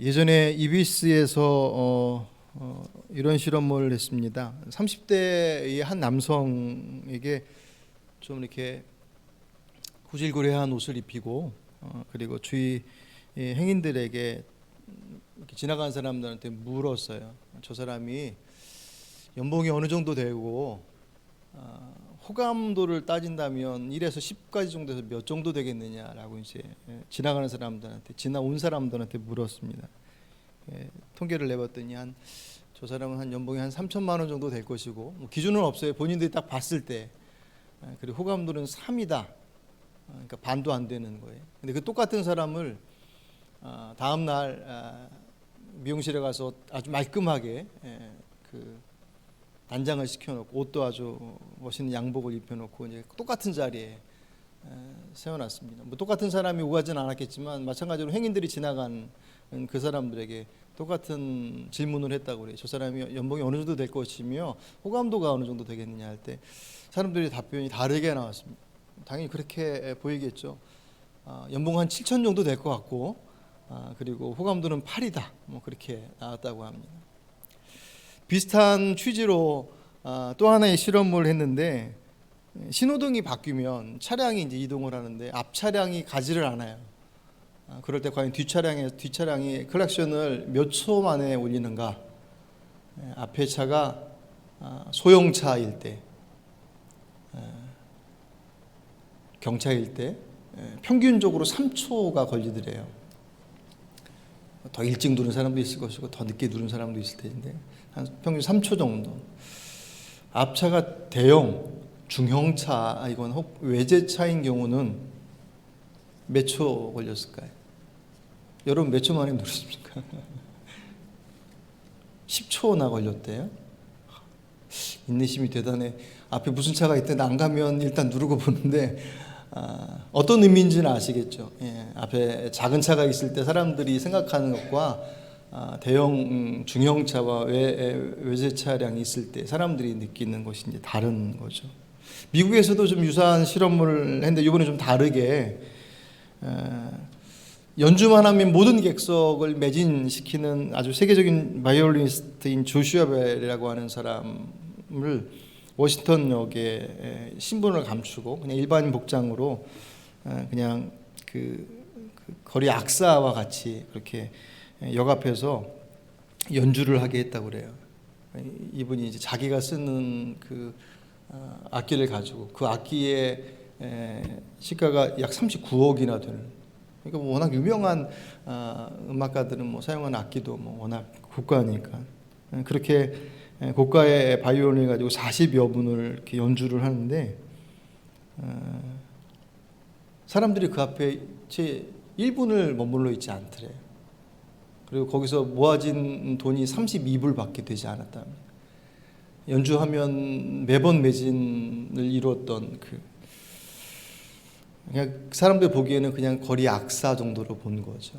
예전에 EBS에서 이런 실험을 했습니다. 30대의 한 남성에게 좀 이렇게 구질구레한 옷을 입히고 그리고 주위 행인들에게 이렇게 지나가는 사람들한테 물었어요. 저 사람이 연봉이 어느 정도 되고 호감도를 따진다면 1에서 10까지 정도에서 몇 정도 되겠느냐라고 이제 지나가는 사람들한테 지나온 사람들한테 물었습니다. 통계를 내봤더니 저 사람은 한 연봉이 한 3천만 원 정도 될 것이고 뭐 기준은 없어요. 본인들이 딱 봤을 때. 그리고 호감도는 3이다. 그러니까 반도 안 되는 거예요. 근데 그 똑같은 사람을 다음 날 미용실에 가서 아주 말끔하게 그 단장을 시켜놓고 옷도 아주 멋있는 양복을 입혀놓고 이제 똑같은 자리에 세워놨습니다. 뭐 똑같은 사람이 오가지는 않았겠지만 마찬가지로 행인들이 지나간 그 사람들에게 똑같은 질문을 했다고 그래요. 저 사람이 연봉이 어느 정도 될 것이며 호감도가 어느 정도 되겠느냐 할 때 사람들이 답변이 다르게 나왔습니다. 당연히 그렇게 보이겠죠. 연봉 한 7천 정도 될 것 같고 그리고 호감도는 8이다. 뭐 그렇게 나왔다고 합니다. 비슷한 취지로 또 하나의 실험을 했는데 신호등이 바뀌면 차량이 이제 이동을 하는데 앞 차량이 가지를 않아요. 그럴 때 과연 뒷차량이 클락션을 몇 초 만에 울리는가? 앞에 차가 소형차일 때, 경차일 때 평균적으로 3초가 걸리더래요. 더 일찍 누른 사람도 있을 것이고 더 늦게 누른 사람도 있을 텐데 한 평균 3초 정도. 앞차가 대형 중형차 이건 외제차인 경우는 몇 초 걸렸을까요? 여러분 몇 초 만에 누르십니까? 10초나 걸렸대요. 인내심이 대단해. 앞에 무슨 차가 있든 안 가면 일단 누르고 보는데 어떤 의미인지는 아시겠죠? 앞에 작은 차가 있을 때 사람들이 생각하는 것과 대형 중형차와 외제 차량이 있을 때 사람들이 느끼는 것이 이제 다른 거죠. 미국에서도 좀 유사한 실험을 했는데 이번에 좀 다르게 연주만 하면 모든 객석을 매진시키는 아주 세계적인 바이올리니스트인 조슈아 벨이라고 하는 사람을 워싱턴역에 신분을 감추고 그냥 일반 복장으로 그냥 그 거리 악사와 같이 그렇게 역 앞에서 연주를 하게 했다고 그래요. 이분이 이제 자기가 쓰는 그 악기를 가지고 그 악기의 시가가 약 39억이나 되는. 그러니까 뭐 워낙 유명한 음악가들은 뭐 사용하는 악기도 뭐 워낙 고가니까 그렇게 고가의 바이올린을 가지고 40여 분을 이렇게 연주를 하는데 사람들이 그 앞에 채 1분을 머물러 있지 않더래요. 그리고 거기서 모아진 돈이 32불밖에 되지 않았답니다. 연주하면 매번 매진을 이루었던 그냥 사람들 보기에는 그냥 거리 악사 정도로 본 거죠.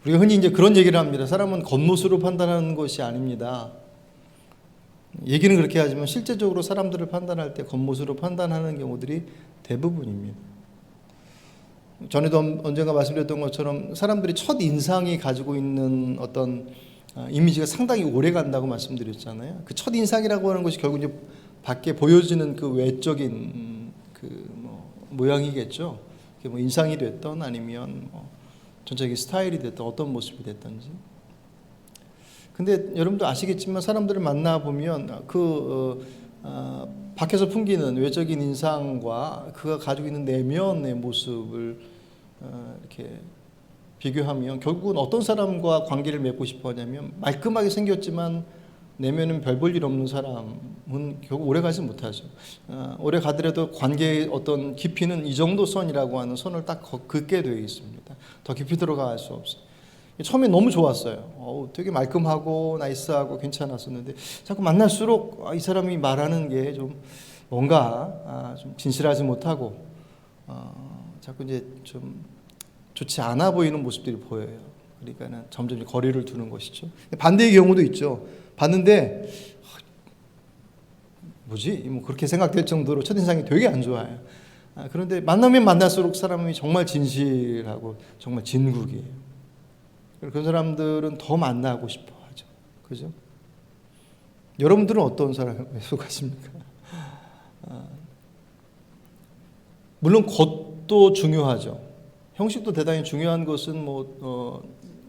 우리가 흔히 이제 그런 얘기를 합니다. 사람은 겉모습으로 판단하는 것이 아닙니다. 얘기는 그렇게 하지만 실제적으로 사람들을 판단할 때 겉모습으로 판단하는 경우들이 대부분입니다. 전에도 언젠가 말씀드렸던 것처럼 사람들이 첫 인상이 가지고 있는 어떤 이미지가 상당히 오래 간다고 말씀드렸잖아요. 그 첫 인상이라고 하는 것이 결국 이제 밖에 보여지는 그 외적인 모양이겠죠. 그게 뭐 인상이 됐던 아니면 전체적인 스타일이 됐던 어떤 모습이 됐던지. 근데 여러분도 아시겠지만 사람들을 만나 보면 밖에서 풍기는 외적인 인상과 그가 가지고 있는 내면의 모습을 이렇게 비교하면 결국은 어떤 사람과 관계를 맺고 싶어 하냐면 말끔하게 생겼지만 내면은 별 볼 일 없는 사람은 결국 오래 가지 못하죠. 오래 가더라도 관계의 어떤 깊이는 이 정도 선이라고 하는 선을 딱 긋게 되어 있습니다. 더 깊이 들어갈 수 없어요. 처음에 너무 좋았어요. 되게 말끔하고 나이스하고 괜찮았었는데 자꾸 만날수록 이 사람이 말하는 게 좀 뭔가 좀 진실하지 못하고 자꾸 이제 좀 좋지 않아 보이는 모습들이 보여요. 그러니까는 점점 거리를 두는 것이죠. 반대의 경우도 있죠. 봤는데 뭐지? 뭐 그렇게 생각될 정도로 첫인상이 되게 안 좋아요. 그런데 만나면 만날수록 사람이 정말 진실하고 정말 진국이에요. 그런 사람들은 더 만나고 싶어 하죠. 그죠? 여러분들은 어떤 사람에 속하십니까? 물론 겉도 중요하죠. 형식도 대단히 중요한 것은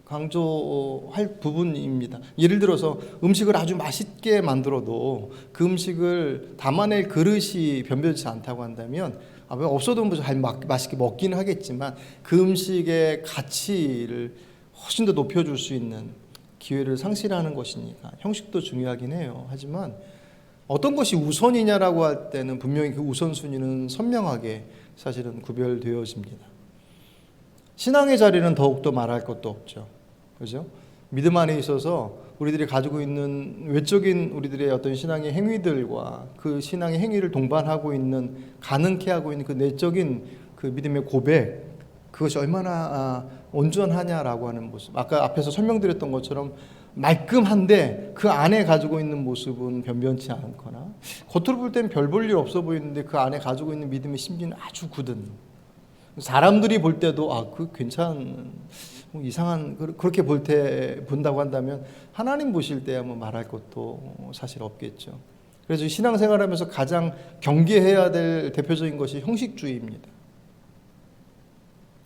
강조할 부분입니다. 예를 들어서 음식을 아주 맛있게 만들어도 그 음식을 담아낼 그릇이 변변치 않다고 한다면 없어도 맛있게 먹기는 하겠지만 그 음식의 가치를 훨씬 더 높여줄 수 있는 기회를 상실하는 것이니까 형식도 중요하긴 해요. 하지만 어떤 것이 우선이냐라고 할 때는 분명히 그 우선순위는 선명하게 사실은 구별되어집니다. 신앙의 자리는 더욱더 말할 것도 없죠. 그죠? 믿음 안에 있어서 우리들이 가지고 있는 외적인 우리들의 어떤 신앙의 행위들과 그 신앙의 행위를 동반하고 있는, 가능케 하고 있는 그 내적인 그 믿음의 고백, 그것이 얼마나 온전하냐라고 하는 모습. 아까 앞에서 설명드렸던 것처럼 말끔한데 그 안에 가지고 있는 모습은 변변치 않거나, 겉으로 볼 땐 별 볼 일 없어 보이는데 그 안에 가지고 있는 믿음의 심지는 아주 굳은, 사람들이 볼 때도 그 괜찮은, 이상한, 그렇게 본다고 한다면 하나님 보실 때야 말할 것도 사실 없겠죠. 그래서 신앙생활하면서 가장 경계해야 될 대표적인 것이 형식주의입니다.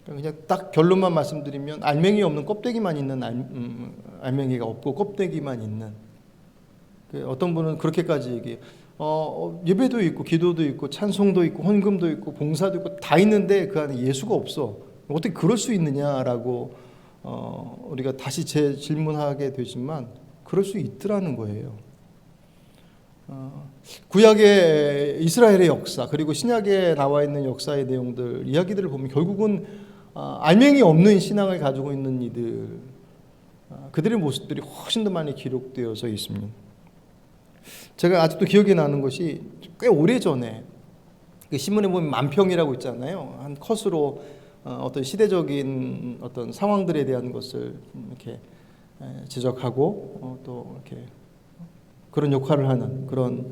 그냥 딱 결론만 말씀드리면 알맹이 없는 껍데기만 있는 알맹이가 없고 껍데기만 있는, 어떤 분은 그렇게까지 얘기해요. 예배도 있고 기도도 있고 찬송도 있고 헌금도 있고 봉사도 있고 다 있는데 그 안에 예수가 없어. 어떻게 그럴 수 있느냐라고 우리가 다시 질문하게 되지만 그럴 수 있더라는 거예요. 구약의 이스라엘의 역사 그리고 신약에 나와 있는 역사의 내용들, 이야기들을 보면 결국은 알맹이 없는 신앙을 가지고 있는 이들, 그들의 모습들이 훨씬 더 많이 기록되어져 있습니다. 제가 아직도 기억이 나는 것이 꽤 오래전에 신문에 보면 만평이라고 있잖아요. 한 컷으로 어떤 시대적인 어떤 상황들에 대한 것을 이렇게 지적하고 또 이렇게 그런 역할을 하는 그런,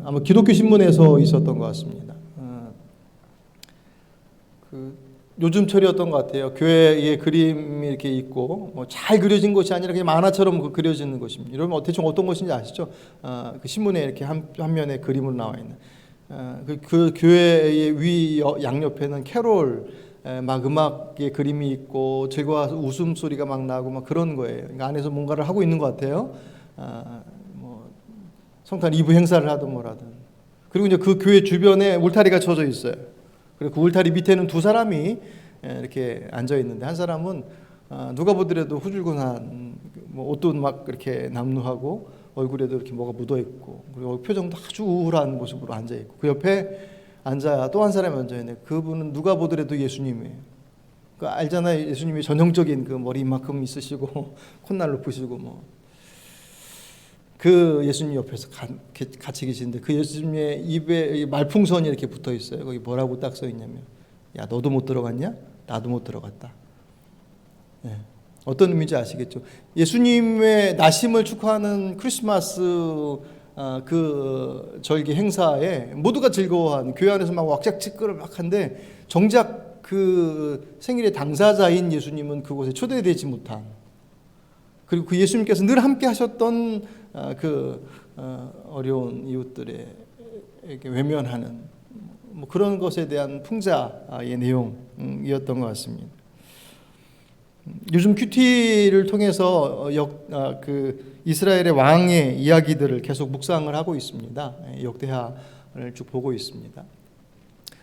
아마 기독교 신문에서 있었던 것 같습니다. 요즘철이었던 것 같아요. 교회에 그림이 이렇게 있고 잘 그려진 것이 아니라 그냥 만화처럼 그려지는 것입니다. 여러분 대충 어떤 것인지 아시죠? 그 신문에 이렇게 한 면에 그림으로 나와 있는 그 교회의 위 양옆에는 캐롤 막 음악의 그림이 있고 즐거워서 웃음소리가 막 나고 막 그런 거예요. 그러니까 안에서 뭔가를 하고 있는 것 같아요. 성탄 이브 행사를 하든 뭐라든. 그리고 이제 그 교회 주변에 울타리가 쳐져 있어요. 그리고 그 울타리 밑에는 두 사람이 이렇게 앉아 있는데, 한 사람은 누가 보더라도 후줄근한, 옷도 막 이렇게 남루하고 얼굴에도 이렇게 뭐가 묻어 있고, 그리고 표정도 아주 우울한 모습으로 앉아 있고, 그 옆에 앉아야 또 한 사람이 앉아 있는데 그분은 누가 보더라도 예수님이에요. 알잖아요. 예수님이 전형적인 그 머리 이만큼 있으시고 콧날 높으시고 그 예수님 옆에서 같이 계시는데 그 예수님의 입에 말풍선이 이렇게 붙어 있어요. 거기 뭐라고 딱 써 있냐면, 야 너도 못 들어갔냐? 나도 못 들어갔다. 네. 어떤 의미인지 아시겠죠? 예수님의 나심을 축하하는 크리스마스 그 절기 행사에 모두가 즐거워한, 교회 안에서 막 왁작지껄을 막 한데 정작 그 생일의 당사자인 예수님은 그곳에 초대되지 못한, 그리고 그 예수님께서 늘 함께 하셨던 어려운 이웃들에게 외면하는 그런 것에 대한 풍자의 내용이었던 것 같습니다. 요즘 큐티를 통해서 그 이스라엘의 왕의 이야기들을 계속 묵상을 하고 있습니다. 역대하를 쭉 보고 있습니다.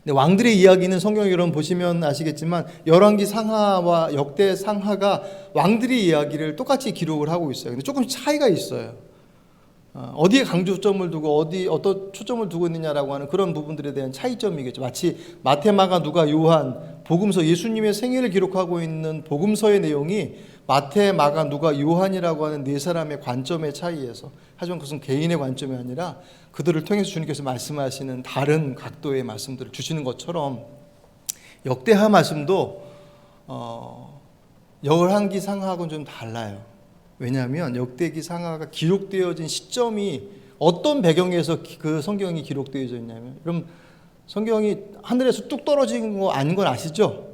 근데 왕들의 이야기는 성경에 여러분 보시면 아시겠지만 열왕기 상하와 역대 상하가 왕들의 이야기를 똑같이 기록을 하고 있어요. 근데 조금 차이가 있어요. 어디에 강조점을 두고 어떤 초점을 두고 있느냐라고 하는 그런 부분들에 대한 차이점이겠죠. 마치 마태, 마가, 누가, 요한, 복음서, 예수님의 생애를 기록하고 있는 복음서의 내용이 마태, 마가, 누가, 요한이라고 하는 네 사람의 관점의 차이에서, 하지만 그것은 개인의 관점이 아니라 그들을 통해서 주님께서 말씀하시는 다른 각도의 말씀들을 주시는 것처럼 역대하 말씀도 열왕기 상하하고는 좀 달라요. 왜냐하면 역대기 상하가 기록되어진 시점이 어떤 배경에서 그 성경이 기록되어져 있냐면, 그럼 성경이 하늘에서 뚝 떨어진 거 아닌 건 아시죠?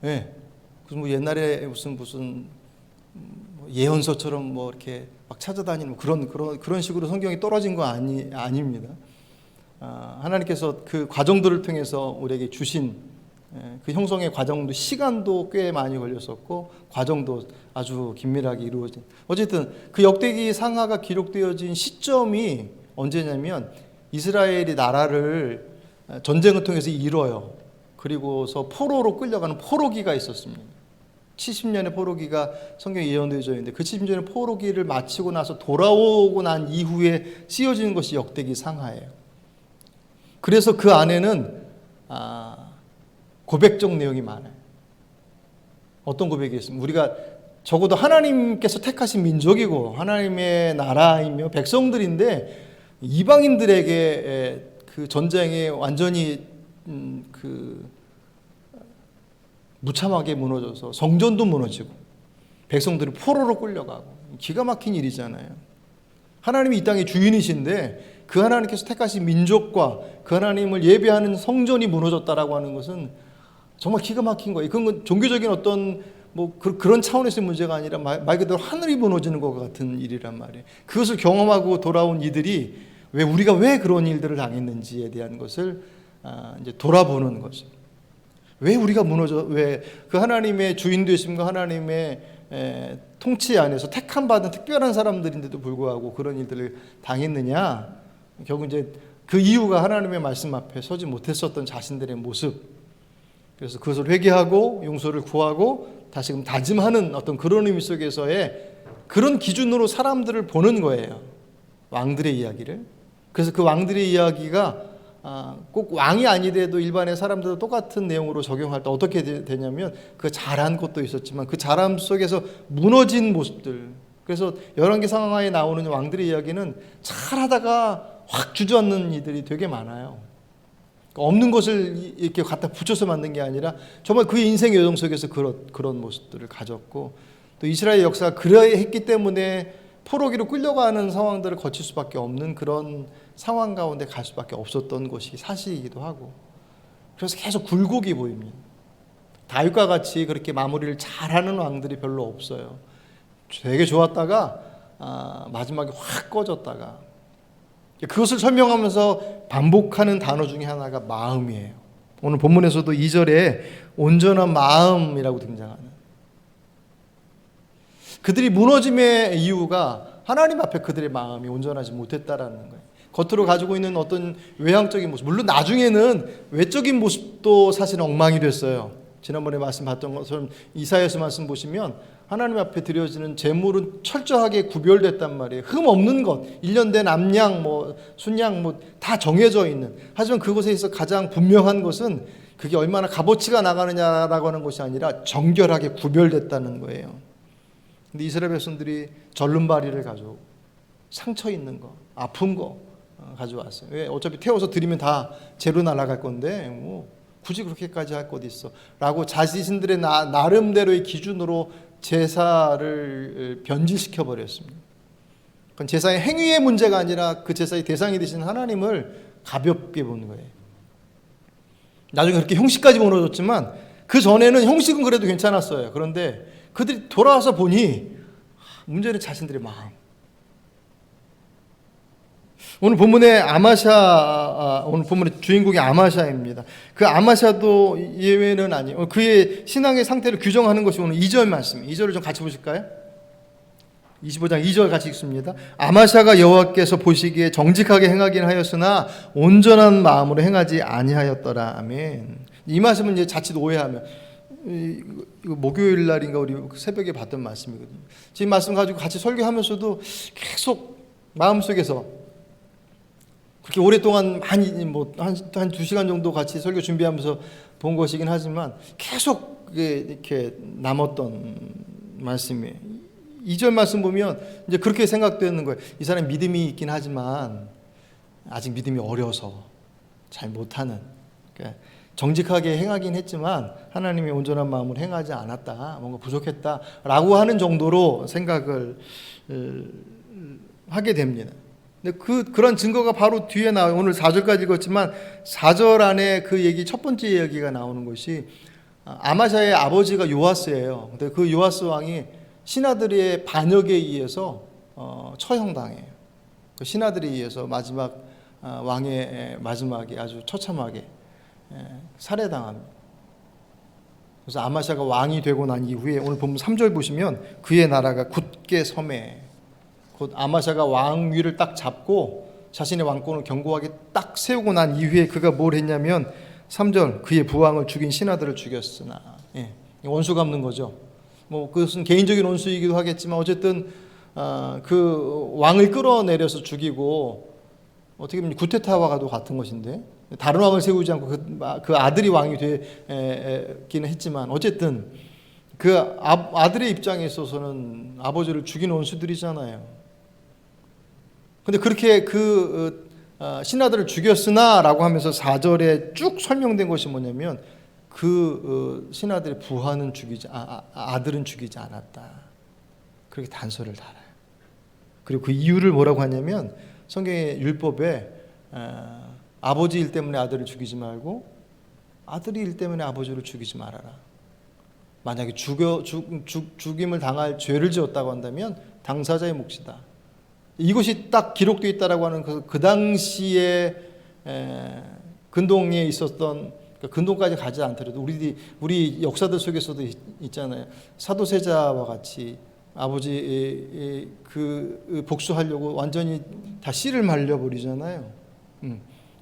예. 네. 옛날에 무슨 예언서처럼 뭐 이렇게 막 찾아다니는 그런 식으로 성경이 떨어진 거 아닙니다. 하나님께서 그 과정들을 통해서 우리에게 주신 그 형성의 과정도 시간도 꽤 많이 걸렸었고 과정도 아주 긴밀하게 이루어진, 어쨌든 그 역대기 상하가 기록되어진 시점이 언제냐면 이스라엘이 나라를 전쟁을 통해서 이뤄요. 그리고서 포로로 끌려가는 포로기가 있었습니다. 70년의 포로기가 성경에 예언되어져 있는데 그 70년의 포로기를 마치고 나서 돌아오고 난 이후에 씌워지는 것이 역대기 상하예요. 그래서 그 안에는 고백적 내용이 많아요. 어떤 고백이 있습니까? 우리가 적어도 하나님께서 택하신 민족이고 하나님의 나라이며 백성들인데 이방인들에게 그 전쟁에 완전히 무참하게 무너져서 성전도 무너지고 백성들이 포로로 끌려가고 기가 막힌 일이잖아요. 하나님이 이 땅의 주인이신데 그 하나님께서 택하신 민족과 그 하나님을 예배하는 성전이 무너졌다라고 하는 것은 정말 기가 막힌 거예요. 그건 종교적인 어떤 그런 차원에서의 문제가 아니라 말 그대로 하늘이 무너지는 것 같은 일이란 말이에요. 그것을 경험하고 돌아온 이들이 우리가 왜 그런 일들을 당했는지에 대한 것을 이제 돌아보는 거죠. 왜 우리가 왜 그 하나님의 주인 되심과 하나님의 통치 안에서 택함 받은 특별한 사람들인데도 불구하고 그런 일들을 당했느냐? 결국 이제 그 이유가 하나님의 말씀 앞에 서지 못했었던 자신들의 모습. 그래서 그것을 회개하고 용서를 구하고 다시금 다짐하는 어떤 그런 의미 속에서의 그런 기준으로 사람들을 보는 거예요. 왕들의 이야기를. 그래서 그 왕들의 이야기가 꼭 왕이 아니더라도 일반의 사람들도 똑같은 내용으로 적용할 때 어떻게 되냐면 그 잘한 것도 있었지만 그 잘함 속에서 무너진 모습들. 그래서 열왕기 상하에 나오는 왕들의 이야기는 잘하다가 확 주저앉는 이들이 되게 많아요. 없는 것을 이렇게 갖다 붙여서 만든 게 아니라 정말 그의 인생 여정 속에서 그런 모습들을 가졌고 또 이스라엘 역사가 그러해 했기 때문에 포로기로 끌려가는 상황들을 거칠 수밖에 없는 그런 상황 가운데 갈 수밖에 없었던 것이 사실이기도 하고 그래서 계속 굴곡이 보입니다. 다윗과 같이 그렇게 마무리를 잘하는 왕들이 별로 없어요. 되게 좋았다가 마지막에 확 꺼졌다가 그것을 설명하면서 반복하는 단어 중에 하나가 마음이에요. 오늘 본문에서도 2절에 온전한 마음이라고 등장하는, 그들이 무너짐의 이유가 하나님 앞에 그들의 마음이 온전하지 못했다라는 거예요. 겉으로 가지고 있는 어떤 외향적인 모습, 물론 나중에는 외적인 모습도 사실은 엉망이 됐어요. 지난번에 말씀 봤던 것처럼 이사야서 말씀 보시면 하나님 앞에 드려지는 제물은 철저하게 구별됐단 말이에요. 흠 없는 것, 1년 된 암양, 순양 다 정해져 있는. 하지만 그곳에서 가장 분명한 것은 그게 얼마나 값어치가 나가느냐라고 하는 것이 아니라 정결하게 구별됐다는 거예요. 근데 이스라엘 백성들이 절름발이를 가져오고 상처 있는 거, 아픈 거 가져왔어요. 왜? 어차피 태워서 드리면 다 재로 날아갈 건데 굳이 그렇게까지 할 것 있어 라고 자신들의 나름대로의 기준으로 제사를 변질시켜 버렸습니다. 그건 제사의 행위의 문제가 아니라 그 제사의 대상이 되신 하나님을 가볍게 보는 거예요. 나중에 그렇게 형식까지 무너졌지만 그 전에는 형식은 그래도 괜찮았어요. 그런데 그들이 돌아와서 보니 문제는 자신들의 마음. 오늘 본문의 오늘 본문의 주인공이 아마샤입니다. 그 아마샤도 예외는 아니에요. 그의 신앙의 상태를 규정하는 것이 오늘 2절 말씀. 2절을 좀 같이 보실까요? 25장 2절 같이 읽습니다. 아마샤가 여호와께서 보시기에 정직하게 행하긴 하였으나 온전한 마음으로 행하지 아니하였더라. 아멘. 이 말씀은 이제 자칫 오해하면 이거 목요일 날인가 우리 새벽에 봤던 말씀이거든요. 지금 말씀 가지고 같이 설교하면서도 계속 마음속에서 그렇게 오랫동안 많이 한 2시간 정도 같이 설교 준비하면서 본 것이긴 하지만 계속 이렇게 남았던 말씀이에요. 2절 말씀 보면 이제 그렇게 생각되는 거예요. 이 사람이 믿음이 있긴 하지만 아직 믿음이 어려서 잘 못하는, 그러니까 정직하게 행하긴 했지만 하나님의 온전한 마음으로 행하지 않았다, 뭔가 부족했다라고 하는 정도로 생각을 하게 됩니다. 근데 그런 증거가 바로 뒤에 나와요. 오늘 4절까지 읽었지만 4절 안에 그 얘기, 첫 번째 이야기가 나오는 것이 아마샤의 아버지가 요아스예요. 근데 그 요아스 왕이 신하들의 반역에 의해서 처형당해요. 그 신하들에 의해서 마지막 왕의 마지막에 아주 처참하게 살해당합니다. 그래서 아마샤가 왕이 되고 난 이후에 오늘 본문 3절 보시면 그의 나라가 굳게 섬에, 곧 아마샤가 왕위를 딱 잡고 자신의 왕권을 견고하게 딱 세우고 난 이후에 그가 뭘 했냐면 3절 그의 부왕을 죽인 신하들을 죽였으나, 원수 갚는 거죠. 뭐 그것은 개인적인 원수이기도 하겠지만 어쨌든 그 왕을 끌어내려서 죽이고, 어떻게 보면 구테타와도 같은 것인데 다른 왕을 세우지 않고 그 아들이 왕이 되기는 했지만 어쨌든 그 아들의 입장에 있어서는 아버지를 죽인 원수들이잖아요. 근데 그렇게 신하들을 죽였으나 라고 하면서 4절에 쭉 설명된 것이 뭐냐면 그 신하들의 부하는 아들은 죽이지 않았다. 그렇게 단서를 달아요. 그리고 그 이유를 뭐라고 하냐면 성경의 율법에 아버지 일 때문에 아들을 죽이지 말고 아들이 일 때문에 아버지를 죽이지 말아라. 만약에 죽임을 당할 죄를 지었다고 한다면 당사자의 몫이다. 이것이 딱 기록되어 있다라고 하는 그 당시에 근동에 있었던, 근동까지 가지 않더라도 우리 역사들 속에서도 있잖아요. 사도세자와 같이 아버지 그 복수하려고 완전히 다 씨를 말려버리잖아요.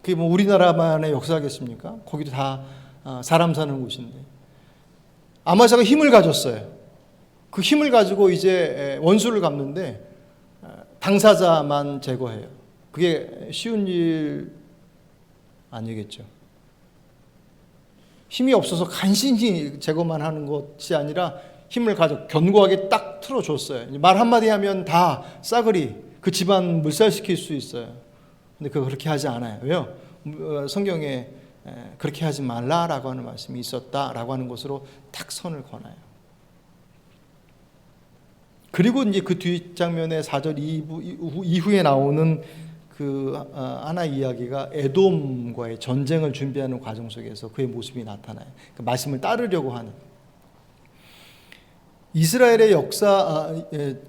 그게 뭐 우리나라만의 역사겠습니까? 거기도 다 사람 사는 곳인데 아마샤가 힘을 가졌어요. 그 힘을 가지고 이제 원수를 갚는데 당사자만 제거해요. 그게 쉬운 일 아니겠죠. 힘이 없어서 간신히 제거만 하는 것이 아니라 힘을 가져 견고하게 딱 틀어줬어요. 말 한마디 하면 다 싸그리 그 집안 물살시킬 수 있어요. 근데 그렇게 하지 않아요. 왜요? 성경에 그렇게 하지 말라라고 하는 말씀이 있었다라고 하는 것으로 딱 선을 거나요. 그리고 이제 그 뒷장면에 4절 이후에 나오는 그 하나 이야기가 에돔과의 전쟁을 준비하는 과정 속에서 그의 모습이 나타나요. 그 말씀을 따르려고 하는 이스라엘의 역사,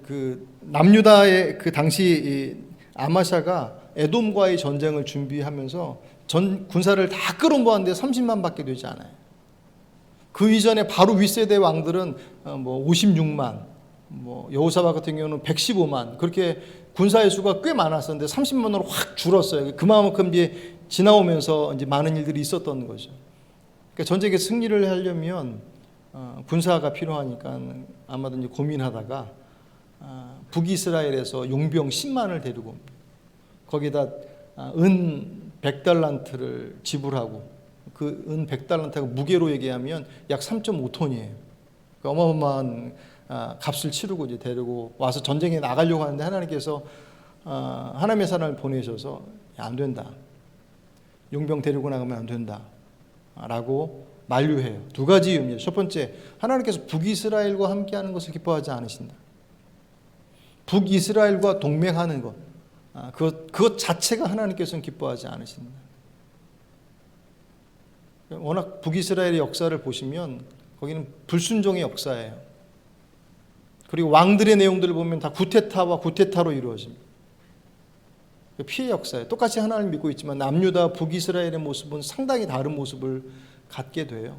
그 남유다의 그 당시 아마샤가 에돔과의 전쟁을 준비하면서 군사를 다 끌어모았는데 30만밖에 되지 않아요. 그 이전에 바로 윗세대 왕들은 뭐 56만, 뭐 여호사밧 같은 경우는 115만, 그렇게 군사의 수가 꽤 많았었는데 30만으로 확 줄었어요. 그만큼 이제 지나오면서 이제 많은 일들이 있었던 거죠. 그러니까 전쟁에 승리를 하려면 군사가 필요하니까 아마도 이제 고민하다가 북이스라엘에서 용병 10만을 데리고 옵니다. 거기다 은 100달란트를 지불하고, 그 은 100달란트가 무게로 얘기하면 약 3.5톤이에요. 그러니까 어마어마한 값을 치르고 이제 데리고 와서 전쟁에 나가려고 하는데 하나님께서 하나님의 사람을 보내셔서 안 된다. 용병 데리고 나가면 안 된다. 라고 만류해요. 두 가지 이유입니다. 첫 번째, 하나님께서 북이스라엘과 함께하는 것을 기뻐하지 않으신다. 북이스라엘과 동맹하는 것, 그것 자체가 하나님께서는 기뻐하지 않으신다. 워낙 북이스라엘의 역사를 보시면 거기는 불순종의 역사예요. 그리고 왕들의 내용들을 보면 다 구테타와 구테타로 이루어집니다. 피해 역사예요. 똑같이 하나님을 믿고 있지만 남유다 북이스라엘의 모습은 상당히 다른 모습을 갖게 돼요.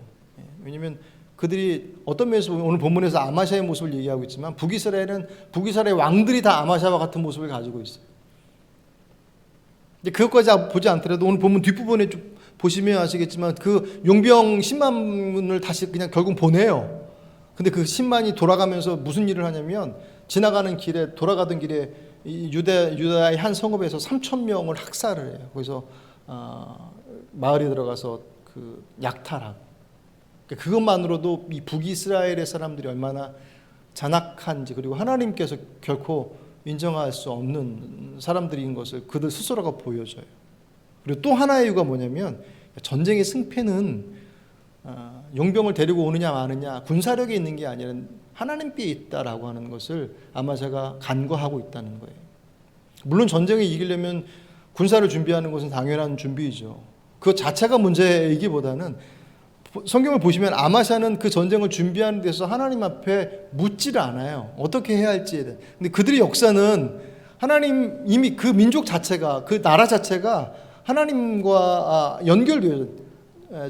왜냐하면 그들이 어떤 면에서 보면 오늘 본문에서 아마샤의 모습을 얘기하고 있지만 북이스라엘은 북이스라엘 왕들이 다 아마샤와 같은 모습을 가지고 있어요. 그것까지 보지 않더라도 오늘 본문 뒷부분에 좀 보시면 아시겠지만 그 용병 10만을 다시 그냥 결국 보내요. 근데 그 10만이 돌아가면서 무슨 일을 하냐면 돌아가던 길에 유다의 한 성읍에서 3,000명을 학살을 해요. 거기서 마을에 들어가서 그 약탈하고. 그것만으로도 이 북이스라엘의 사람들이 얼마나 잔악한지, 그리고 하나님께서 결코 인정할 수 없는 사람들인 것을 그들 스스로가 보여줘요. 그리고 또 하나의 이유가 뭐냐면 전쟁의 승패는 용병을 데리고 오느냐 마느냐 군사력에 있는 게 아니라 하나님께 있다라고 하는 것을 아마샤가 간과하고 있다는 거예요. 물론 전쟁을 이기려면 군사를 준비하는 것은 당연한 준비이죠. 그 자체가 문제이기보다는 성경을 보시면 아마샤는 그 전쟁을 준비하는 데서 하나님 앞에 묻지를 않아요. 어떻게 해야 할지에 대해. 근데 그들의 역사는 하나님 이미 그 민족 자체가, 그 나라 자체가 하나님과 연결되어,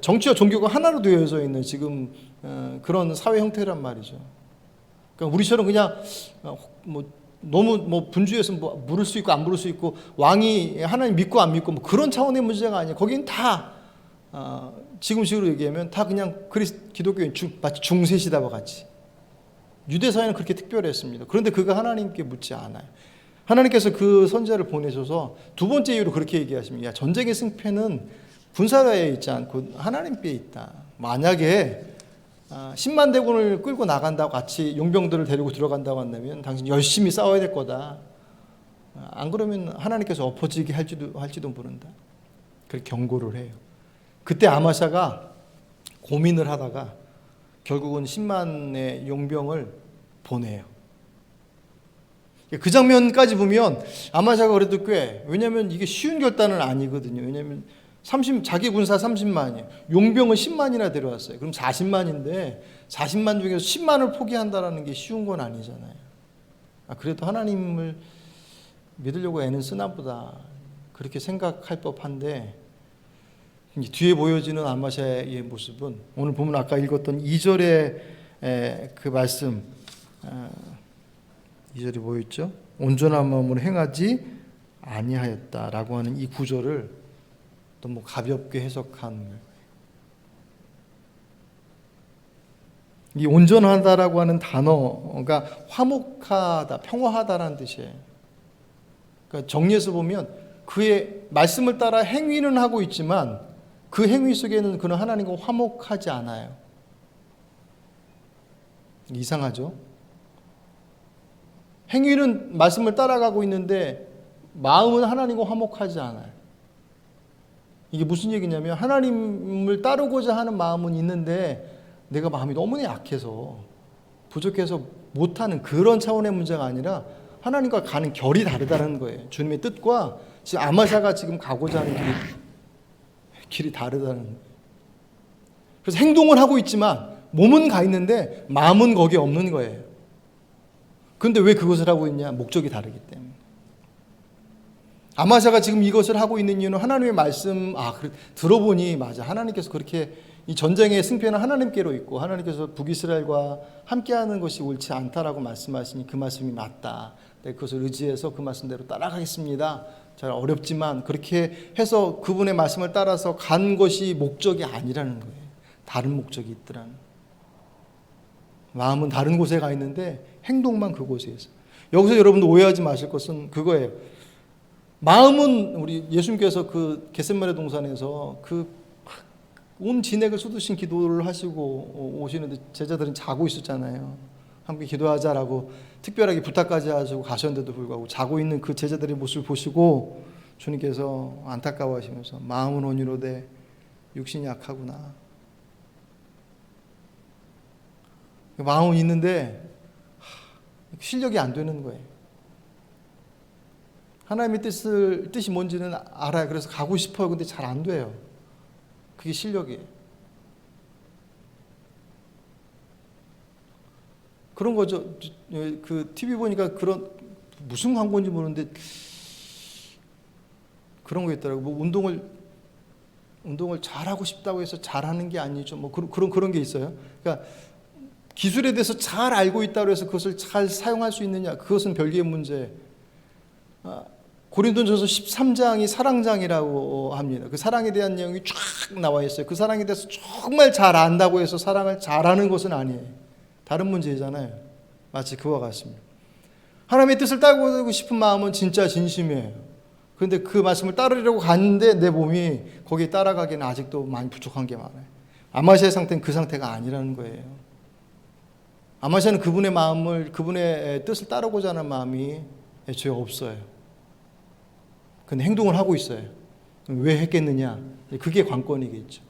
정치와 종교가 하나로 되어져 있는 지금 그런 사회 형태란 말이죠. 그러니까 우리처럼 그냥 너무 분주해서 물을 수 있고 안 물을 수 있고, 왕이 하나님 믿고 안 믿고 그런 차원의 문제가 아니에요. 거긴 다 지금식으로 얘기하면 다 그냥 기독교인 마치 중세시대와 같이. 유대 사회는 그렇게 특별했습니다. 그런데 그가 하나님께 묻지 않아요. 하나님께서 그 선지자를 보내셔서 두 번째 이유로 그렇게 얘기하십니다. 전쟁의 승패는 군사에 있지 않고 하나님께 있다. 만약에 10만 대군을 끌고 나간다고, 같이 용병들을 데리고 들어간다고 한다면 당신 열심히 싸워야 될 거다. 안 그러면 하나님께서 엎어지게 할지도 모른다. 그렇게 경고를 해요. 그때 아마샤가 고민을 하다가 결국은 10만의 용병을 보내요. 그 장면까지 보면 아마샤가 그래도 왜냐하면 이게 쉬운 결단은 아니거든요. 왜냐하면 자기 군사 30만이에요. 용병은 10만이나 데려왔어요. 그럼 40만인데 40만 중에서 10만을 포기한다는 게 쉬운 건 아니잖아요. 그래도 하나님을 믿으려고 애는 쓰나 보다, 그렇게 생각할 법한데, 뒤에 보여지는 아마샤의 모습은 오늘 보면 아까 읽었던 2절의 그 말씀, 2절이 뭐였죠? 온전한 마음으로 행하지 아니하였다라고 하는 이 구절을 너무 가볍게 해석한 거예요. 이 온전하다라고 하는 단어가 화목하다, 평화하다라는 뜻이에요. 그러니까 정리해서 보면 그의 말씀을 따라 행위는 하고 있지만 그 행위 속에는 그는 하나님과 화목하지 않아요. 이상하죠? 행위는 말씀을 따라가고 있는데 마음은 하나님과 화목하지 않아요. 이게 무슨 얘기냐면 하나님을 따르고자 하는 마음은 있는데 내가 마음이 너무나 약해서 부족해서 못하는 그런 차원의 문제가 아니라 하나님과 가는 결이 다르다는 거예요. 주님의 뜻과 지금 아마샤가 지금 가고자 하는 길이 다르다는 거예요. 그래서 행동을 하고 있지만 몸은 가 있는데 마음은 거기에 없는 거예요. 그런데 왜 그것을 하고 있냐? 목적이 다르기 때문에. 아마샤가 지금 이것을 하고 있는 이유는 하나님의 말씀, 들어보니 맞아. 하나님께서 그렇게 이 전쟁의 승패는 하나님께로 있고 하나님께서 북이스라엘과 함께하는 것이 옳지 않다라고 말씀하시니 그 말씀이 맞다. 내가 그것을 의지해서 그 말씀대로 따라가겠습니다. 잘 어렵지만 그렇게 해서 그분의 말씀을 따라서 간 것이 목적이 아니라는 거예요. 다른 목적이 있더라는. 마음은 다른 곳에 가 있는데 행동만 그곳에 있어요. 여기서 여러분들 오해하지 마실 것은 그거예요. 마음은 우리 예수님께서 그 겟세마네 동산에서 그 온 진액을 쏟으신 기도를 하시고 오시는데 제자들은 자고 있었잖아요. 함께 기도하자라고 특별하게 부탁까지 하시고 가셨는데도 불구하고 자고 있는 그 제자들의 모습을 보시고 주님께서 안타까워하시면서 마음은 온유로되 육신이 약하구나. 마음은 있는데 실력이 안 되는 거예요. 하나님의 뜻이 뭔지는 알아요. 그래서 가고 싶어요. 근데 잘 안 돼요. 그게 실력이에요. 그런 거죠. 그 TV 보니까 그런 무슨 광고인지 모르는데 그런 거 있더라고. 뭐 운동을 잘하고 싶다고 해서 잘하는 게 아니죠. 뭐 그런 게 있어요. 그러니까 기술에 대해서 잘 알고 있다고 해서 그것을 잘 사용할 수 있느냐? 그것은 별개의 문제. 고린도전서 13장이 사랑장이라고 합니다. 그 사랑에 대한 내용이 쫙 나와 있어요. 그 사랑에 대해서 정말 잘 안다고 해서 사랑을 잘하는 것은 아니에요. 다른 문제잖아요. 마치 그와 같습니다. 하나님의 뜻을 따르고 싶은 마음은 진짜 진심이에요. 그런데 그 말씀을 따르려고 갔는데 내 몸이 거기에 따라가기에는 아직도 많이 부족한 게 많아요. 아마샤의 상태는 그 상태가 아니라는 거예요. 아마샤는 그분의 뜻을 따르고자 하는 마음이 애초에 없어요. 근데 행동을 하고 있어요. 왜 했겠느냐? 그게 관건이겠죠.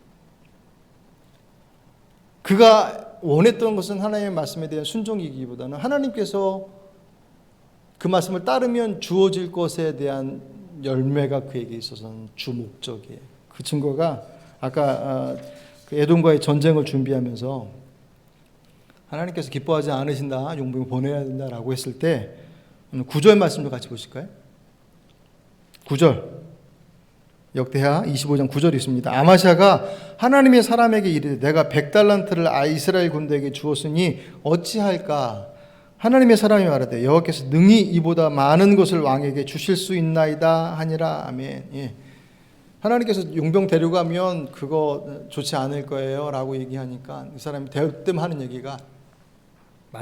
그가 원했던 것은 하나님의 말씀에 대한 순종이기보다는 하나님께서 그 말씀을 따르면 주어질 것에 대한 열매가 그에게 있어서는 주 목적이에요. 그 증거가 아까 그 에돔과의 전쟁을 준비하면서 하나님께서 기뻐하지 않으신다, 용병을 보내야 된다라고 했을 때 9절 말씀 좀 같이 보실까요? 9절, 역대하 25장 9절이 있습니다. 아마샤가 하나님의 사람에게 이르되 내가 100달란트를 이스라엘 군대에게 주었으니 어찌할까? 하나님의 사람이 말하되 여호와께서 능히 이보다 많은 것을 왕에게 주실 수 있나이다 하니라. 아멘. 예. 하나님께서 용병 데려가면 그거 좋지 않을 거예요 라고 얘기하니까 이 사람이 대뜸하는 얘기가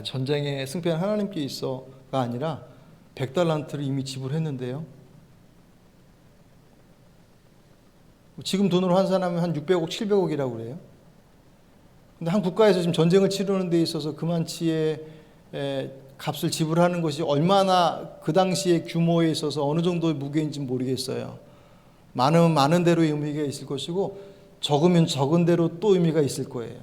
전쟁의 승패는 하나님께 있어가 아니라 100달란트를 이미 지불했는데요. 지금 돈으로 한 사람은 한 600억, 700억이라고 그래요. 근데 한 국가에서 지금 전쟁을 치르는 데 있어서 그만치의 값을 지불하는 것이 얼마나 그 당시의 규모에 있어서 어느 정도의 무게인지 모르겠어요. 많으면 많은 대로의 의미가 있을 것이고 적으면 적은 대로 또 의미가 있을 거예요.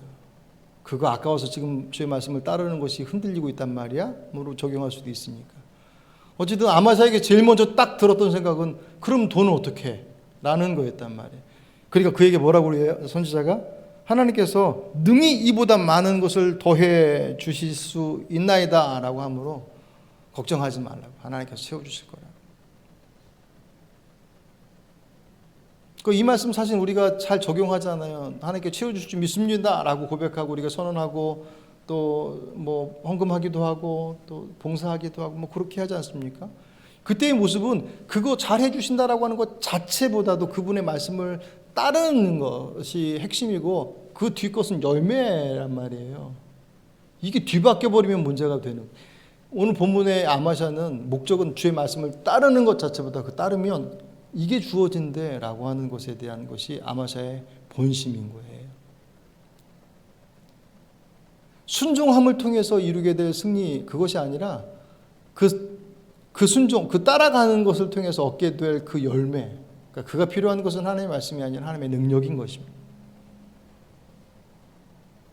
그거 아까워서 지금 주의 말씀을 따르는 것이 흔들리고 있단 말이야? 뭐로 적용할 수도 있으니까. 어쨌든 아마사에게 제일 먼저 딱 들었던 생각은 그럼 돈은 어떻게 해? 라는 거였단 말이에요. 그러니까 그에게 뭐라고 그래요? 선지자가 하나님께서 능히 이보다 많은 것을 더해 주실 수 있나이다 라고 하므로 걱정하지 말라고, 하나님께서 채워주실 거라고. 이 말씀 사실 우리가 잘 적용하잖아요. 하나님께 채워주실 줄 믿습니다 라고 고백하고 우리가 선언하고 또 뭐 헌금하기도 하고 또 봉사하기도 하고 뭐 그렇게 하지 않습니까? 그때의 모습은 그거 잘 해주신다라고 하는 것 자체보다도 그분의 말씀을 따르는 것이 핵심이고 그 뒷것은 열매란 말이에요. 이게 뒤바뀌어 버리면 문제가 되는. 오늘 본문의 아마샤는 목적은 주의 말씀을 따르는 것 자체보다 그 따르면 이게 주어진대 라고 하는 것에 대한 것이 아마샤의 본심인 거예요. 순종함을 통해서 이루게 될 승리, 그것이 아니라 그 순종, 그 따라가는 것을 통해서 얻게 될 그 열매, 그러니까 그가 필요한 것은 하나님의 말씀이 아니라 하나님의 능력인 것입니다.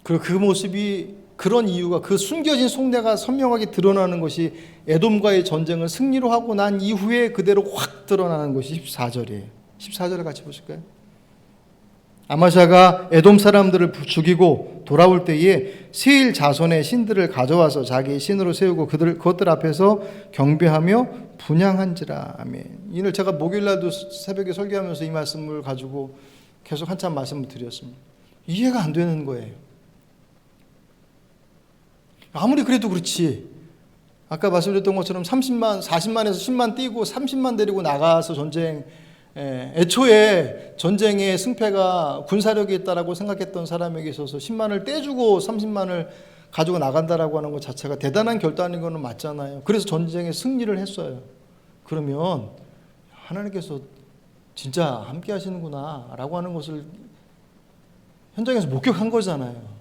그리고 그 모습이, 그런 이유가, 그 숨겨진 속내가 선명하게 드러나는 것이 에돔과의 전쟁을 승리로 하고 난 이후에 그대로 확 드러나는 것이 14절이에요. 14절을 같이 보실까요? 아마샤가 에돔 사람들을 죽이고 돌아올 때에 세일 자손의 신들을 가져와서 자기의 신으로 세우고 그것들 앞에서 경배하며 분향한지라. 아멘. 이날 제가 목요일날도 새벽에 설교하면서 이 말씀을 가지고 계속 한참 말씀을 드렸습니다. 이해가 안 되는 거예요. 아무리 그래도 그렇지, 아까 말씀드렸던 것처럼 30만, 40만에서 10만 뛰고 30만 데리고 나가서 전쟁, 애초에 전쟁의 승패가 군사력이 있다라고 생각했던 사람에게 있어서 10만을 떼주고 30만을 가지고 나간다라고 하는 것 자체가 대단한 결단인 거는 맞잖아요. 그래서 전쟁에 승리를 했어요. 그러면 하나님께서 진짜 함께 하시는구나 라고 하는 것을 현장에서 목격한 거잖아요.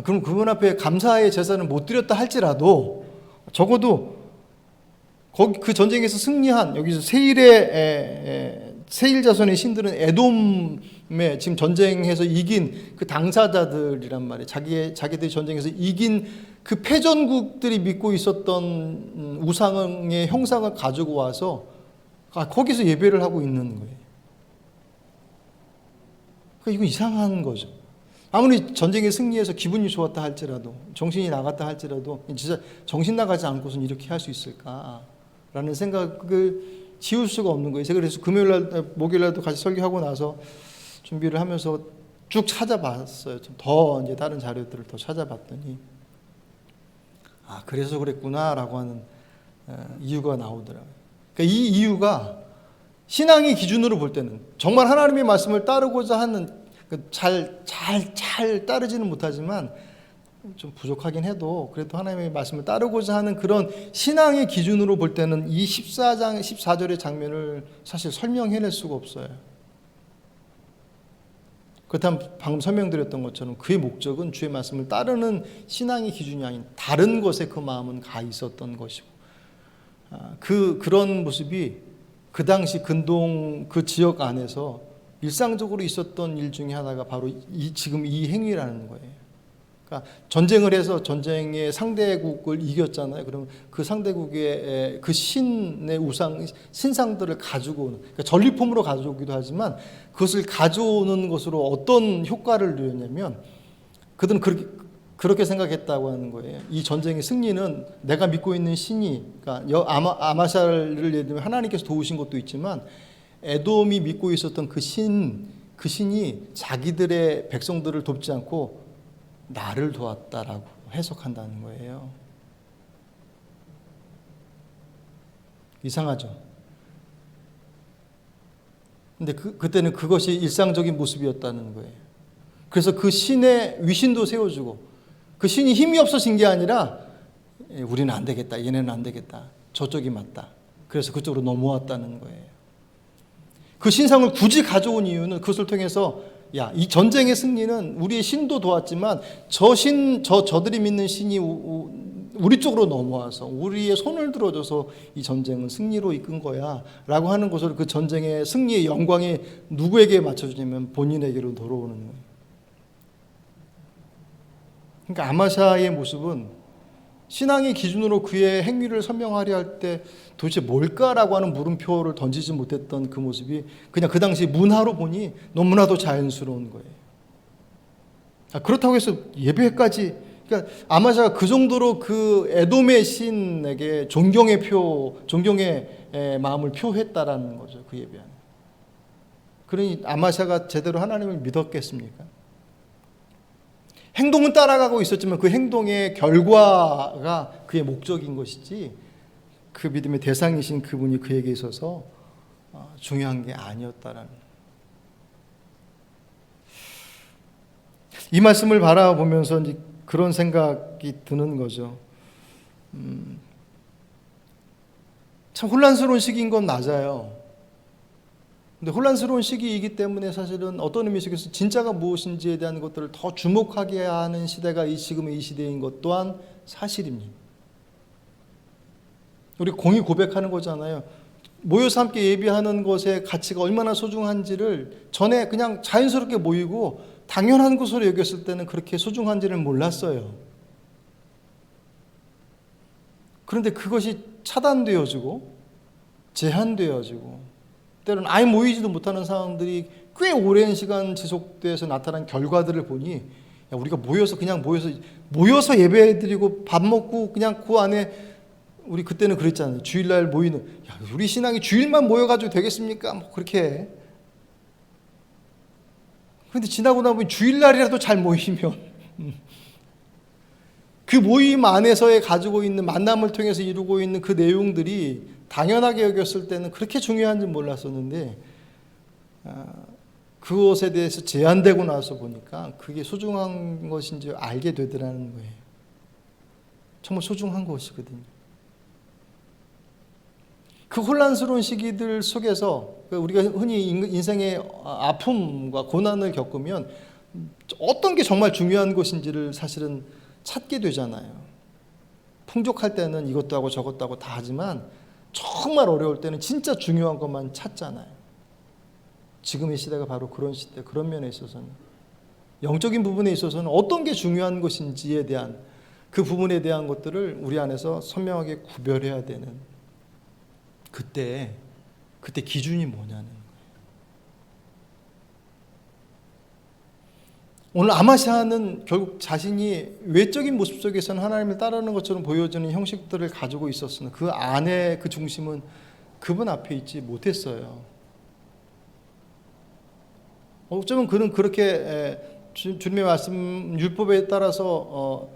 그럼 그분 앞에 감사의 제사를 못 드렸다 할지라도 적어도 그 전쟁에서 승리한, 여기서 세일 자손의 신들은 에돔에 지금 전쟁에서 이긴 그 당사자들이란 말이에요. 자기들이 전쟁에서 이긴 그 패전국들이 믿고 있었던 우상의 형상을 가지고 와서 거기서 예배를 하고 있는 거예요. 그러니까 이거 이상한 거죠. 아무리 전쟁에 승리해서 기분이 좋았다 할지라도, 정신이 나갔다 할지라도 진짜 정신 나가지 않고서는 이렇게 할 수 있을까? 라는 생각을 지울 수가 없는 거예요. 제가 그래서 목요일날도 같이 설교하고 나서 준비를 하면서 쭉 찾아봤어요. 좀 더 이제 다른 자료들을 더 찾아봤더니 그래서 그랬구나라고 하는 이유가 나오더라고요. 그러니까 이 이유가 신앙의 기준으로 볼 때는 정말 하나님의 말씀을 따르고자 하는, 잘 따르지는 못하지만 좀 부족하긴 해도 그래도 하나님의 말씀을 따르고자 하는 그런 신앙의 기준으로 볼 때는 이 14장, 14절의 장면을 사실 설명해낼 수가 없어요. 그렇다면 방금 설명드렸던 것처럼 그의 목적은 주의 말씀을 따르는 신앙의 기준이 아닌 다른 것에 그 마음은 가 있었던 것이고, 그런 모습이 그 당시 근동 그 지역 안에서 일상적으로 있었던 일 중에 하나가 바로 지금 이 행위라는 거예요. 그러니까 전쟁을 해서 전쟁의 상대국을 이겼잖아요. 그러면 그 상대국의 그 신의 우상, 신상들을 가지고 오는, 그러니까 전리품으로 가져오기도 하지만 그것을 가져오는 것으로 어떤 효과를 누렸냐면 그들은 그렇게 생각했다고 하는 거예요. 이 전쟁의 승리는 내가 믿고 있는 신이, 그러니까 아마샤를 예를 들면 하나님께서 도우신 것도 있지만 에돔이 믿고 있었던 그 신이 자기들의 백성들을 돕지 않고 나를 도왔다라고 해석한다는 거예요. 이상하죠. 근데 그때는 그것이 일상적인 모습이었다는 거예요. 그래서 그 신의 위신도 세워주고 그 신이 힘이 없어진 게 아니라 우리는 안 되겠다, 얘네는 안 되겠다, 저쪽이 맞다. 그래서 그쪽으로 넘어왔다는 거예요. 그 신상을 굳이 가져온 이유는 그것을 통해서 야, 이 전쟁의 승리는 우리의 신도 도왔지만 저들이 믿는 신이 우리 쪽으로 넘어와서 우리의 손을 들어줘서 이 전쟁은 승리로 이끈 거야 라고 하는 것을 그 전쟁의 승리의 영광이 누구에게 맞춰주냐면 본인에게로 돌아오는 거예요. 그러니까 아마샤의 모습은 신앙의 기준으로 그의 행위를 설명하려 할 때 도대체 뭘까라고 하는 물음표를 던지지 못했던 그 모습이 그냥 그 당시 문화로 보니 너무나도 자연스러운 거예요. 그렇다고 해서 예배까지, 그러니까 아마샤가 그 정도로 그 에돔의 신에게 존경의 마음을 표했다라는 거죠. 그 예배 안에. 그러니 아마샤가 제대로 하나님을 믿었겠습니까? 행동은 따라가고 있었지만 그 행동의 결과가 그의 목적인 것이지 그 믿음의 대상이신 그분이 그에게 있어서 중요한 게 아니었다라는. 이 말씀을 바라보면서 이제 그런 생각이 드는 거죠. 참 혼란스러운 시기인 건 맞아요. 근데 혼란스러운 시기이기 때문에 사실은 어떤 의미에서 진짜가 무엇인지에 대한 것들을 더 주목하게 하는 시대가 지금의 이 시대인 것 또한 사실입니다. 우리 공히 고백하는 거잖아요. 모여서 함께 예배하는 것의 가치가 얼마나 소중한지를 전에 그냥 자연스럽게 모이고 당연한 것으로 여겼을 때는 그렇게 소중한지를 몰랐어요. 그런데 그것이 차단되어지고 제한되어지고 때로는 아예 모이지도 못하는 상황들이 꽤 오랜 시간 지속돼서 나타난 결과들을 보니 야, 우리가 모여서 예배드리고 밥 먹고 그냥 그 안에 우리 그때는 그랬잖아요. 주일날 모이는, 야, 우리 신앙이 주일만 모여가지고 되겠습니까? 뭐 그렇게. 그런데 지나고 나면 주일날이라도 잘 모이면 그 모임 안에서의 가지고 있는 만남을 통해서 이루고 있는 그 내용들이 당연하게 여겼을 때는 그렇게 중요한지 몰랐었는데 그것에 대해서 제한되고 나서 보니까 그게 소중한 것인지 알게 되더라는 거예요. 정말 소중한 것이거든요. 그 혼란스러운 시기들 속에서 우리가 흔히 인생의 아픔과 고난을 겪으면 어떤 게 정말 중요한 것인지를 사실은 찾게 되잖아요. 풍족할 때는 이것도 하고 저것도 하고 다 하지만 정말 어려울 때는 진짜 중요한 것만 찾잖아요. 지금의 시대가 바로 그런 시대, 그런 면에 있어서는 영적인 부분에 있어서는 어떤 게 중요한 것인지에 대한 그 부분에 대한 것들을 우리 안에서 선명하게 구별해야 되는 그때 기준이 뭐냐는 거예요. 오늘 아마샤는 결국 자신이 외적인 모습 속에서는 하나님을 따르는 것처럼 보여지는 형식들을 가지고 있었으나 그 안에 그 중심은 그분 앞에 있지 못했어요. 어쩌면 그는 그렇게 주님의 말씀 율법에 따라서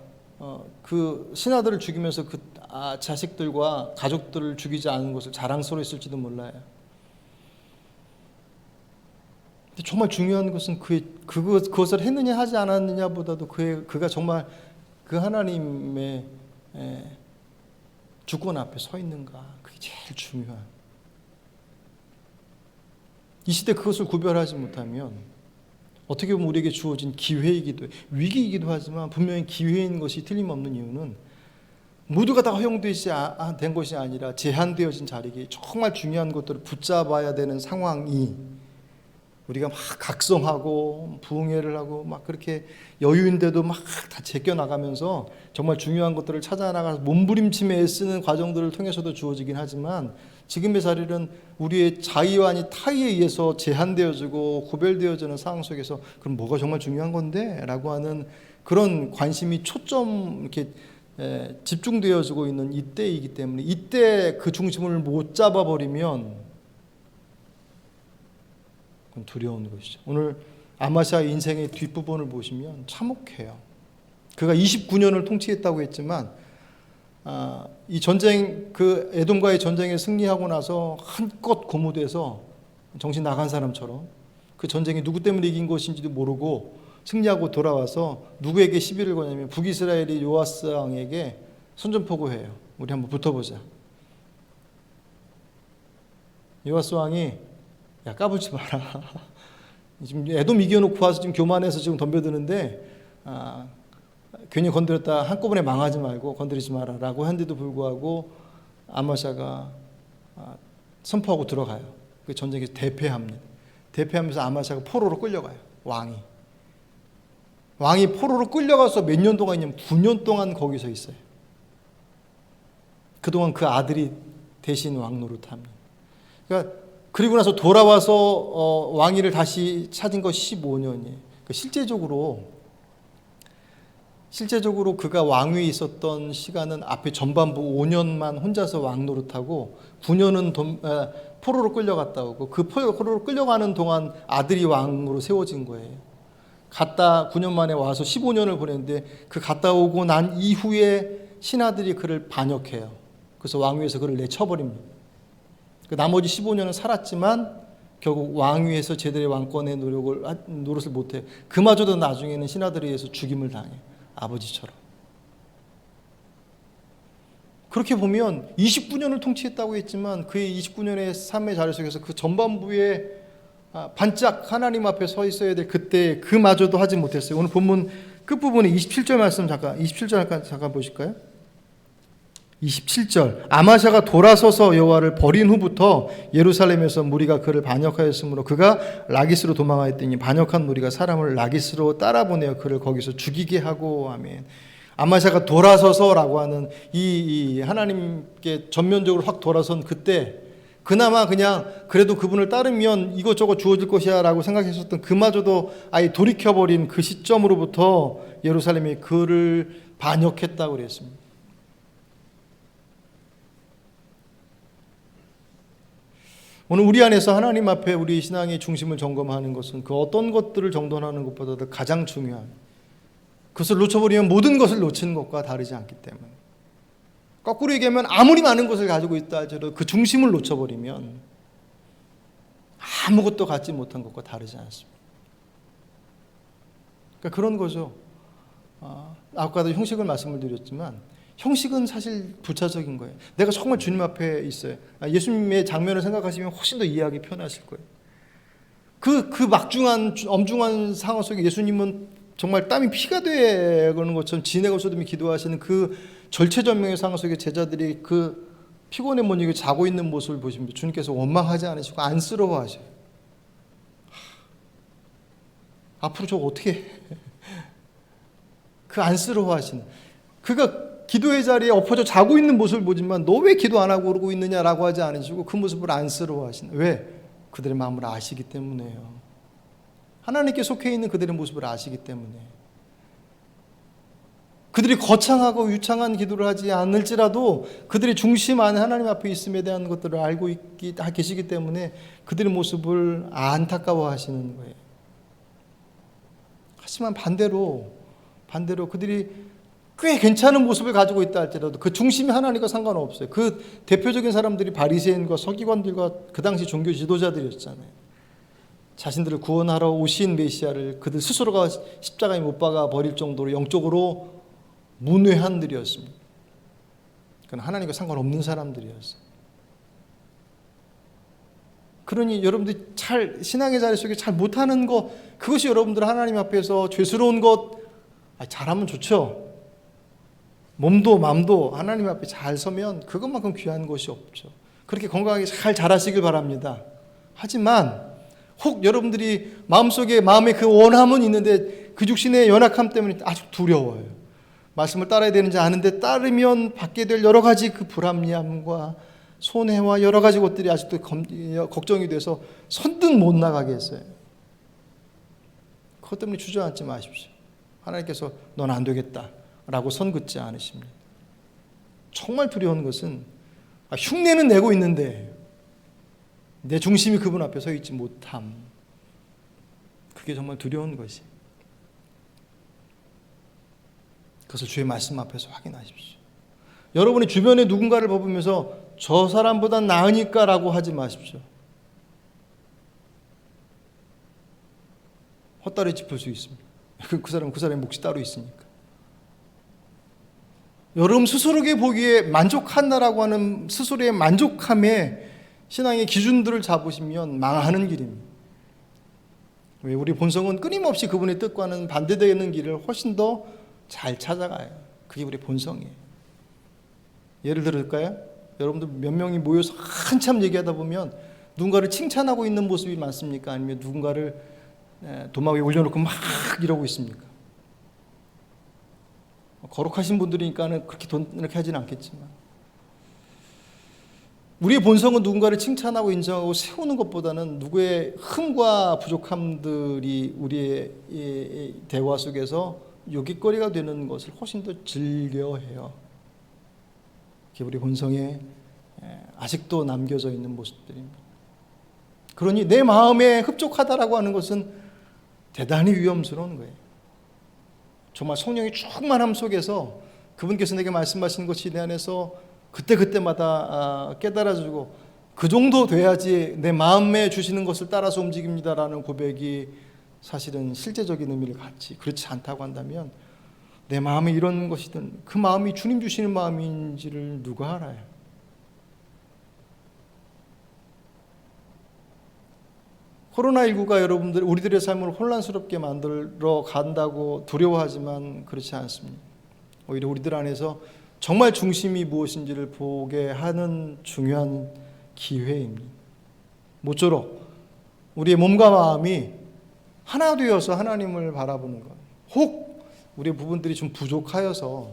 그 신하들을 죽이면서 그 자식들과 가족들을 죽이지 않은 것을 자랑스러워했을지도 몰라요. 근데 정말 중요한 것은 그것을 했느냐 하지 않았느냐보다도 그가 정말 그 하나님의 주권 앞에 서 있는가, 그게 제일 중요한. 이 시대 그것을 구별하지 못하면 어떻게 보면 우리에게 주어진 기회이기도 위기이기도 하지만 분명히 기회인 것이 틀림없는 이유는 모두가 다 허용되지 된 것이 아니라 제한되어진 자리에 정말 중요한 것들을 붙잡아야 되는 상황이 우리가 막 각성하고 부흥회를 하고 막 그렇게 여유인데도 막 다 제껴 나가면서 정말 중요한 것들을 찾아 나가서 몸부림치며 애쓰는 과정들을 통해서도 주어지긴 하지만 지금의 자리는 우리의 자의와 아니 타의에 의해서 제한되어지고 구별되어지는 상황 속에서 그럼 뭐가 정말 중요한 건데? 라고 하는 그런 관심이 초점 이렇게 집중되어지고 있는 이때이기 때문에 이때 그 중심을 못 잡아버리면 그건 두려운 것이죠. 오늘 아마샤의 인생의 뒷부분을 보시면 참혹해요. 그가 29년을 통치했다고 했지만 이 전쟁, 그 에돔과의 전쟁에 승리하고 나서 한껏 고무돼서 정신 나간 사람처럼 그 전쟁이 누구 때문에 이긴 것인지도 모르고 승리하고 돌아와서 누구에게 시비를 거냐면 북이스라엘이 요아스 왕에게 선전포고해요. 우리 한번 붙어보자. 요아스 왕이 야 까불지 마라. 지금 에돔 이겨놓고 와서 지금 교만해서 지금 덤벼드는데 괜히 건드렸다 한꺼번에 망하지 말고 건드리지 마라 라고 한데도 불구하고 아마샤가 선포하고 들어가요. 그 전쟁에서 대패합니다. 대패하면서 아마샤가 포로로 끌려가요. 왕이 포로로 끌려가서 몇 년 동안 있냐면 9년 동안 거기서 있어요. 그동안 그 아들이 대신 왕 노릇합니다. 그러니까 그리고 나서 돌아와서 왕위를 다시 찾은 거 15년이에요. 그러니까 실제적으로 그가 왕위에 있었던 시간은 앞에 전반부 5년만 혼자서 왕 노릇하고 9년은 포로로 끌려갔다 오고 그 포로로 끌려가는 동안 아들이 왕으로 세워진 거예요. 갔다 9년 만에 와서 15년을 보냈는데 그 갔다 오고 난 이후에 신하들이 그를 반역해요. 그래서 왕위에서 그를 내쳐버립니다. 그 나머지 15년은 살았지만 결국 왕위에서 제대로 왕권의 노릇을 못해요. 그마저도 나중에는 신하들에 의해서 죽임을 당해요. 아버지처럼. 그렇게 보면 29년을 통치했다고 했지만 그의 29년의 삶의 자리 속에서 그 전반부에 반짝 하나님 앞에 서 있어야 될 그때 그마저도 하지 못했어요. 오늘 본문 끝부분에 27절 말씀 27절 잠깐 보실까요? 27절 아마샤가 돌아서서 여호와를 버린 후부터 예루살렘에서 무리가 그를 반역하였으므로 그가 라기스로 도망하였더니 반역한 무리가 사람을 라기스로 따라보내어 그를 거기서 죽이게 하고 아멘. 아마샤가 돌아서서라고 하는 이 하나님께 전면적으로 확 돌아선 그때 그나마 그냥 그래도 그분을 따르면 이것저것 주어질 것이야 라고 생각했었던 그마저도 아예 돌이켜버린 그 시점으로부터 예루살렘이 그를 반역했다고 그랬습니다. 오늘 우리 안에서 하나님 앞에 우리 신앙의 중심을 점검하는 것은 그 어떤 것들을 정돈하는 것보다도 가장 중요한, 그것을 놓쳐버리면 모든 것을 놓치는 것과 다르지 않기 때문에, 거꾸로 얘기하면 아무리 많은 것을 가지고 있다 할지라도 그 중심을 놓쳐버리면 아무것도 갖지 못한 것과 다르지 않습니다. 그러니까 그런 거죠. 아까도 형식을 말씀을 드렸지만 형식은 사실 부차적인 거예요. 내가 정말 주님 앞에 있어요. 예수님의 장면을 생각하시면 훨씬 더 이해하기 편하실 거예요. 그 막중한 엄중한 상황 속에 예수님은 정말 땀이 피가 되는 것처럼 진액을 쏟으며 기도하시는 그 절체절명의 상황 속에 제자들이 그 피곤에 못 이기고 자고 있는 모습을 보시면 주님께서 원망하지 않으시고 안쓰러워하셔요. 앞으로 저거 어떻게 해? 그 안쓰러워하시는, 그가 기도의 자리에 엎어져 자고 있는 모습을 보지만 너 왜 기도 안 하고 그러고 있느냐라고 하지 않으시고 그 모습을 안쓰러워하시는, 왜? 그들의 마음을 아시기 때문에요. 하나님께 속해 있는 그들의 모습을 아시기 때문에. 그들이 거창하고 유창한 기도를 하지 않을지라도 그들의 중심 안에 하나님 앞에 있음에 대한 것들을 알고 계시기 때문에 그들의 모습을 안타까워하시는 거예요. 하지만 반대로 그들이 꽤 괜찮은 모습을 가지고 있다 할지라도 그 중심이 하나님과 상관없어요. 그 대표적인 사람들이 바리새인과 서기관들과 그 당시 종교 지도자들이었잖아요. 자신들을 구원하러 오신 메시아를 그들 스스로가 십자가에 못 박아 버릴 정도로 영적으로 문외한들이었습니다. 그건 하나님과 상관없는 사람들이었어요. 그러니 여러분들이 잘 신앙의 자리 속에 잘 못하는 것, 그것이 여러분들 하나님 앞에서 죄스러운 것, 잘하면 좋죠. 몸도 마음도 하나님 앞에 잘 서면 그것만큼 귀한 것이 없죠. 그렇게 건강하게 잘 자라시길 바랍니다. 하지만 혹 여러분들이 마음에 그 원함은 있는데 그 육신의 연약함 때문에 아주 두려워요. 말씀을 따라야 되는지 아는데 따르면 받게 될 여러 가지 그 불합리함과 손해와 여러 가지 것들이 아직도 걱정이 돼서 선뜻 못 나가게 했어요. 그것 때문에 주저앉지 마십시오. 하나님께서 넌 안 되겠다라고 선 긋지 않으십니다. 정말 두려운 것은 흉내는 내고 있는데 내 중심이 그분 앞에 서 있지 못함. 그게 정말 두려운 것이. 그것을 주의 말씀 앞에서 확인하십시오. 여러분이 주변에 누군가를 보면서 저 사람보다 나으니까 라고 하지 마십시오. 헛다리 짚을 수 있습니다. 그 사람의 몫이 따로 있으니까. 여러분 스스로에게 보기에 만족한다라고 하는 스스로의 만족함에 신앙의 기준들을 잡으시면 망하는 길입니다. 왜? 우리 본성은 끊임없이 그분의 뜻과는 반대되는 길을 훨씬 더 잘 찾아가요. 그게 우리 본성이에요. 예를 들을까요? 여러분들 몇 명이 모여서 한참 얘기하다 보면 누군가를 칭찬하고 있는 모습이 많습니까? 아니면 누군가를 도마 위에 올려놓고 막 이러고 있습니까? 거룩하신 분들이니까는 그렇게 하지는 않겠지만 우리의 본성은 누군가를 칭찬하고 인정하고 세우는 것보다는 누구의 흠과 부족함들이 우리의 대화 속에서 요깃거리가 되는 것을 훨씬 더 즐겨해요. 그게 우리 본성에 아직도 남겨져 있는 모습들입니다. 그러니 내 마음에 흡족하다라고 하는 것은 대단히 위험스러운 거예요. 정말 성령의 충만함 속에서 그분께서 내게 말씀하신 것이 내 안에서 그때마다 깨달아지고 그 정도 돼야지 내 마음에 주시는 것을 따라서 움직입니다라는 고백이 사실은 실제적인 의미를 갖지. 그렇지 않다고 한다면 내 마음에 이런 것이든 그 마음이 주님 주시는 마음인지를 누가 알아요? 코로나19가 여러분들 우리들의 삶을 혼란스럽게 만들어 간다고 두려워하지만 그렇지 않습니다. 오히려 우리들 안에서 정말 중심이 무엇인지를 보게 하는 중요한 기회입니다. 모쪼록 우리의 몸과 마음이 하나 되어서 하나님을 바라보는 것. 혹 우리의 부분들이 좀 부족하여서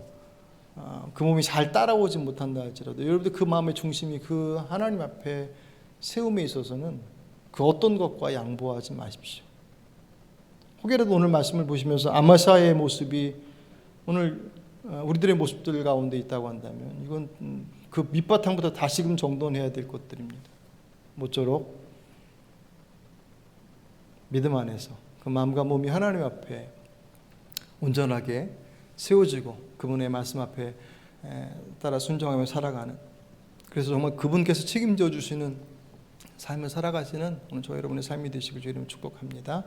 그 몸이 잘 따라오지 못한다 할지라도 여러분들 그 마음의 중심이 그 하나님 앞에 세움에 있어서는 그 어떤 것과 양보하지 마십시오. 혹여라도 오늘 말씀을 보시면서 아마사의 모습이 오늘 우리들의 모습들 가운데 있다고 한다면 이건 그 밑바탕부터 다시금 정돈해야 될 것들입니다. 모쪼록 믿음 안에서 그 마음과 몸이 하나님 앞에 온전하게 세워지고 그분의 말씀 앞에 따라 순종하며 살아가는, 그래서 정말 그분께서 책임져 주시는 삶을 살아가시는 오늘 저와 여러분의 삶이 되시길 주의 이름으로 축복합니다.